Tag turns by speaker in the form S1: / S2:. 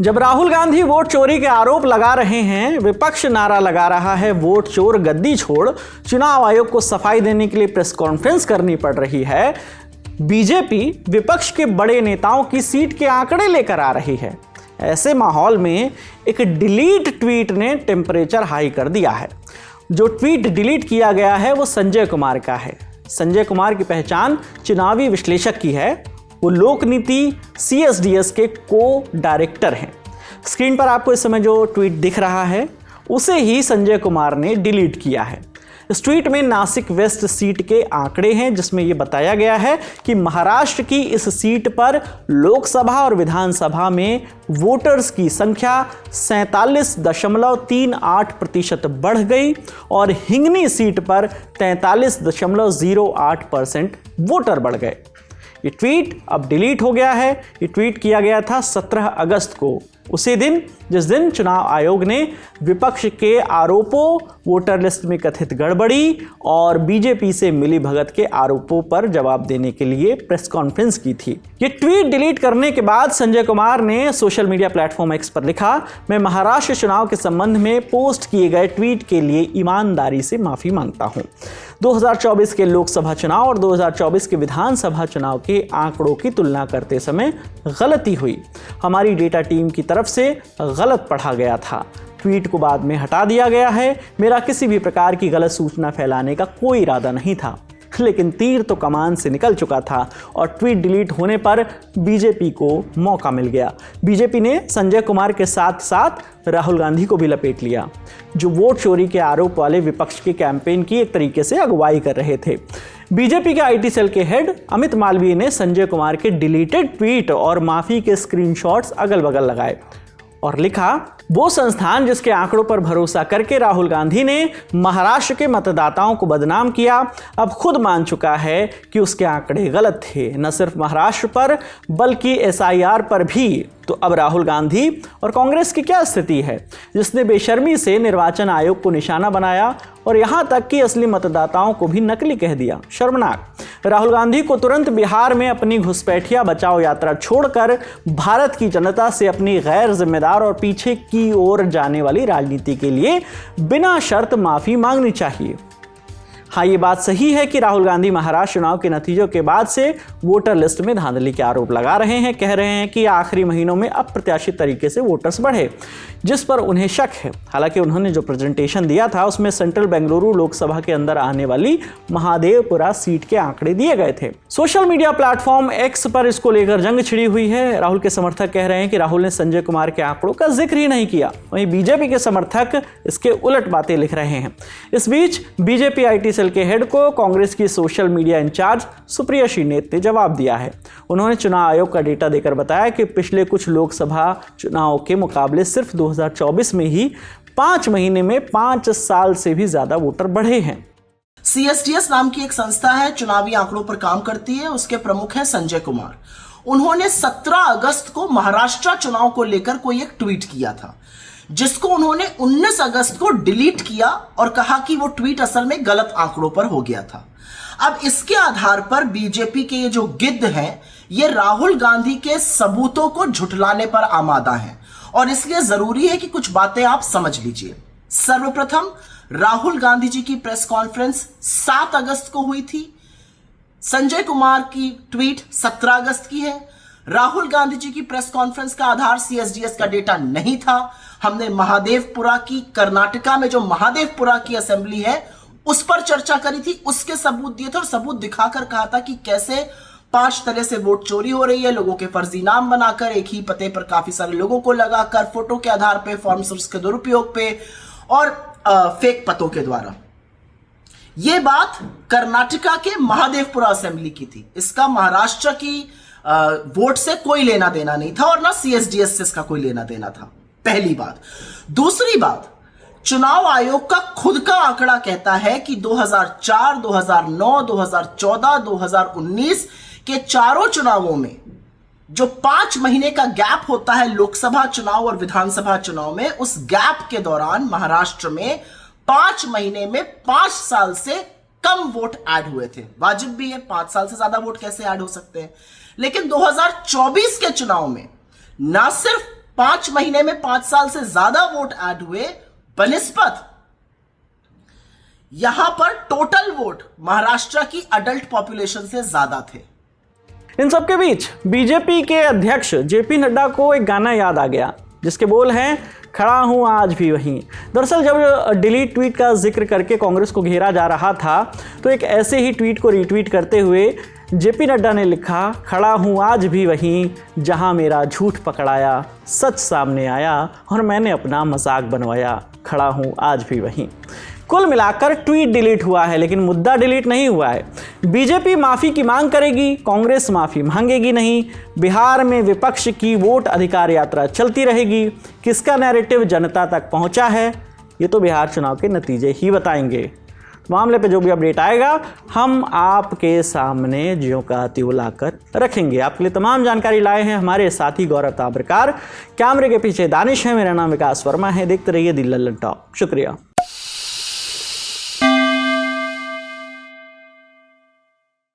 S1: जब राहुल गांधी वोट चोरी के आरोप लगा रहे हैं, विपक्ष नारा लगा रहा है वोट चोर गद्दी छोड़, चुनाव आयोग को सफाई देने के लिए प्रेस कॉन्फ्रेंस करनी पड़ रही है, बीजेपी विपक्ष के बड़े नेताओं की सीट के आंकड़े लेकर आ रही है। ऐसे माहौल में एक डिलीट ट्वीट ने टेम्परेचर हाई कर दिया है। जो ट्वीट डिलीट किया गया है वो संजय कुमार का है। संजय कुमार की पहचान चुनावी विश्लेषक की है। वो लोक नीति CSDS के डायरेक्टर हैं। स्क्रीन पर आपको इस समय जो ट्वीट दिख रहा है उसे ही संजय कुमार ने डिलीट किया है। इस ट्वीट में नासिक वेस्ट सीट के आंकड़े हैं, जिसमें यह बताया गया है कि महाराष्ट्र की इस सीट पर लोकसभा और विधानसभा में वोटर्स की संख्या 47.38% बढ़ गई और हिंगनी सीट पर 43.08% वोटर बढ़ गए। ये ट्वीट अब डिलीट हो गया है। ये ट्वीट किया गया था 17 अगस्त को, उसी दिन जिस दिन चुनाव आयोग ने विपक्ष के आरोपों, वोटर लिस्ट में कथित गड़बड़ी और बीजेपी से मिलीभगत के आरोपों पर जवाब देने के लिए प्रेस कॉन्फ्रेंस की थी। ये ट्वीट डिलीट करने के बाद संजय कुमार ने सोशल मीडिया प्लेटफॉर्म X पर लिखा, मैं महाराष्ट्र चुनाव के संबंध में पोस्ट किए गए ट्वीट के लिए ईमानदारी से माफी मांगता हूं। 2024 के लोकसभा चुनाव और 2024 के विधानसभा चुनाव के आंकड़ों की तुलना करते समय गलती हुई। हमारी डेटा टीम की तरफ से गलत पढ़ा गया था। ट्वीट को बाद में हटा दिया गया है। मेरा किसी भी प्रकार की गलत सूचना फैलाने का कोई इरादा नहीं था, लेकिन तीर तो कमान से निकल चुका था और ट्वीट डिलीट होने पर बीजेपी को मौका मिल गया। बीजेपी ने संजय कुमार के साथ साथ राहुल गांधी को भी लपेट लिया, जो वोट चोरी के आरोप वाले विपक्ष के कैंपेन की एक तरीके से अगुवाई कर रहे थे। बीजेपी के IT सेल के हेड अमित मालवीय ने संजय कुमार के डिलीटेड ट्वीट और माफी के स्क्रीनशॉट्स अगल बगल लगाए और लिखा, वो संस्थान जिसके आंकड़ों पर भरोसा करके राहुल गांधी ने महाराष्ट्र के मतदाताओं को बदनाम किया, अब खुद मान चुका है कि उसके आंकड़े गलत थे। न सिर्फ महाराष्ट्र पर बल्कि SIR पर भी। तो अब राहुल गांधी और कांग्रेस की क्या स्थिति है, जिसने बेशर्मी से निर्वाचन आयोग को निशाना बनाया और यहां तक कि असली मतदाताओं को भी नकली कह दिया। शर्मनाक। राहुल गांधी को तुरंत बिहार में अपनी घुसपैठिया बचाओ यात्रा छोड़कर भारत की जनता से अपनी गैर जिम्मेदार और पीछे की ओर जाने वाली राजनीति के लिए बिना शर्त माफी मांगनी चाहिए। हाँ, ये बात सही है कि राहुल गांधी महाराष्ट्र चुनाव के नतीजों के बाद से वोटर लिस्ट में धांधली के आरोप लगा रहे हैं। कह रहे हैं कि आखिरी महीनों में अप्रत्याशित तरीके से वोटर्स बढ़े, जिस पर उन्हें शक है। हालांकि उन्होंने जो प्रेजेंटेशन दिया था उसमें सेंट्रल बेंगलुरु लोकसभा के अंदर आने वाली महादेवपुरा सीट के आंकड़े दिए गए थे। सोशल मीडिया प्लेटफॉर्म X पर इसको लेकर जंग छिड़ी हुई है। राहुल के समर्थक कह रहे हैं कि राहुल ने संजय कुमार के आंकड़ों का जिक्र ही नहीं किया। वहीं बीजेपी के समर्थक इसके उलट बातें लिख रहे हैं। इस बीच बीजेपी IT सेल के हेड को कांग्रेस की social media incharge Supriya Shrinate ने जवाब दिया है। उन्होंने चुनाव आयोग का डेटा देकर बताया कि पिछले कुछ लोकसभा चुनाव के मुकाबले सिर्फ 2024 में ही 5 महीने में 5 साल से भी ज्यादा वोटर बढ़े हैं।
S2: CSDS नाम की एक संस्था है, चुनावी आंकड़ों पर काम करती है। उसके प्रमुख हैं संजय कुमार। उन्होंने 17 अगस्त को महाराष्ट्र चुनाव को लेकर कोई एक ट्वीट किया था, जिसको उन्होंने 19 अगस्त को डिलीट किया और कहा कि वो ट्वीट असल में गलत आंकड़ों पर हो गया था। अब इसके आधार पर बीजेपी के ये जो गिद्ध हैं, ये राहुल गांधी के सबूतों को झुठलाने पर आमादा हैं और इसलिए जरूरी है कि कुछ बातें आप समझ लीजिए। सर्वप्रथम, राहुल गांधी जी की प्रेस कॉन्फ्रेंस 7 अगस्त को हुई थी। संजय कुमार की ट्वीट 17 अगस्त की है। राहुल गांधी जी की प्रेस कॉन्फ्रेंस का आधार CSDS का डेटा नहीं था। हमने महादेवपुरा की, कर्नाटका में जो महादेवपुरा की असेंबली है उस पर चर्चा करी थी, उसके सबूत दिए थे और सबूत दिखाकर कहा था कि कैसे 5 तरह से वोट चोरी हो रही है, लोगों के फर्जी नाम बनाकर, एक ही पते पर काफी सारे लोगों को लगाकर, फोटो के आधार पे, फॉर्म सोर्स के दुरुपयोग पे और फेक पतों के द्वारा। यह बात कर्नाटका के महादेवपुरा असेंबली की थी। इसका महाराष्ट्र की वोट से कोई लेना देना नहीं था और ना CSDS से इसका कोई लेना देना था। पहली बात। दूसरी बात, चुनाव आयोग का खुद का आंकड़ा कहता है कि 2004, 2009, 2014, 2019 के चारों चुनावों में जो 5 महीने का गैप होता है लोकसभा चुनाव और विधानसभा चुनाव में, उस गैप के दौरान महाराष्ट्र में 5 महीने में 5 साल से कम वोट ऐड हुए थे। वाजिब भी है, 5 साल से ज्यादा वोट कैसे ऐड हो सकते हैं। लेकिन 2024 के चुनाव में ना सिर्फ 5 महीने में 5 साल से ज्यादा वोट ऐड हुए बनिस्बत यहां पर टोटल वोट महाराष्ट्र की अडल्ट पॉपुलेशन से ज्यादा थे।
S1: इन सबके बीच बीजेपी के अध्यक्ष जेपी नड्डा को एक गाना याद आ गया जिसके बोल हैं, खड़ा हूं आज भी वहीं। दरअसल जब डिलीट ट्वीट का जिक्र करके कांग्रेस को घेरा जा रहा था तो एक ऐसे ही ट्वीट को रीट्वीट करते हुए जेपी नड्डा ने लिखा, खड़ा हूं आज भी वहीं जहां मेरा झूठ पकड़ाया, सच सामने आया और मैंने अपना मजाक बनवाया, खड़ा हूं आज भी वहीं। कुल मिलाकर ट्वीट डिलीट हुआ है लेकिन मुद्दा डिलीट नहीं हुआ है। बीजेपी माफ़ी की मांग करेगी, कांग्रेस माफ़ी मांगेगी नहीं। बिहार में विपक्ष की वोट अधिकार यात्रा चलती रहेगी। किसका नैरेटिव जनता तक पहुंचा है ये तो बिहार चुनाव के नतीजे ही बताएंगे। मामले पे जो भी अपडेट आएगा हम आपके सामने ज्यों का त्यों लाकर रखेंगे। आपके लिए तमाम जानकारी लाए हैं हमारे साथी गौरव ताबरकार। कैमरे के पीछे दानिश है, मेरा नाम विकास वर्मा है। देखते रहिए दी लल्लन टॉप। शुक्रिया।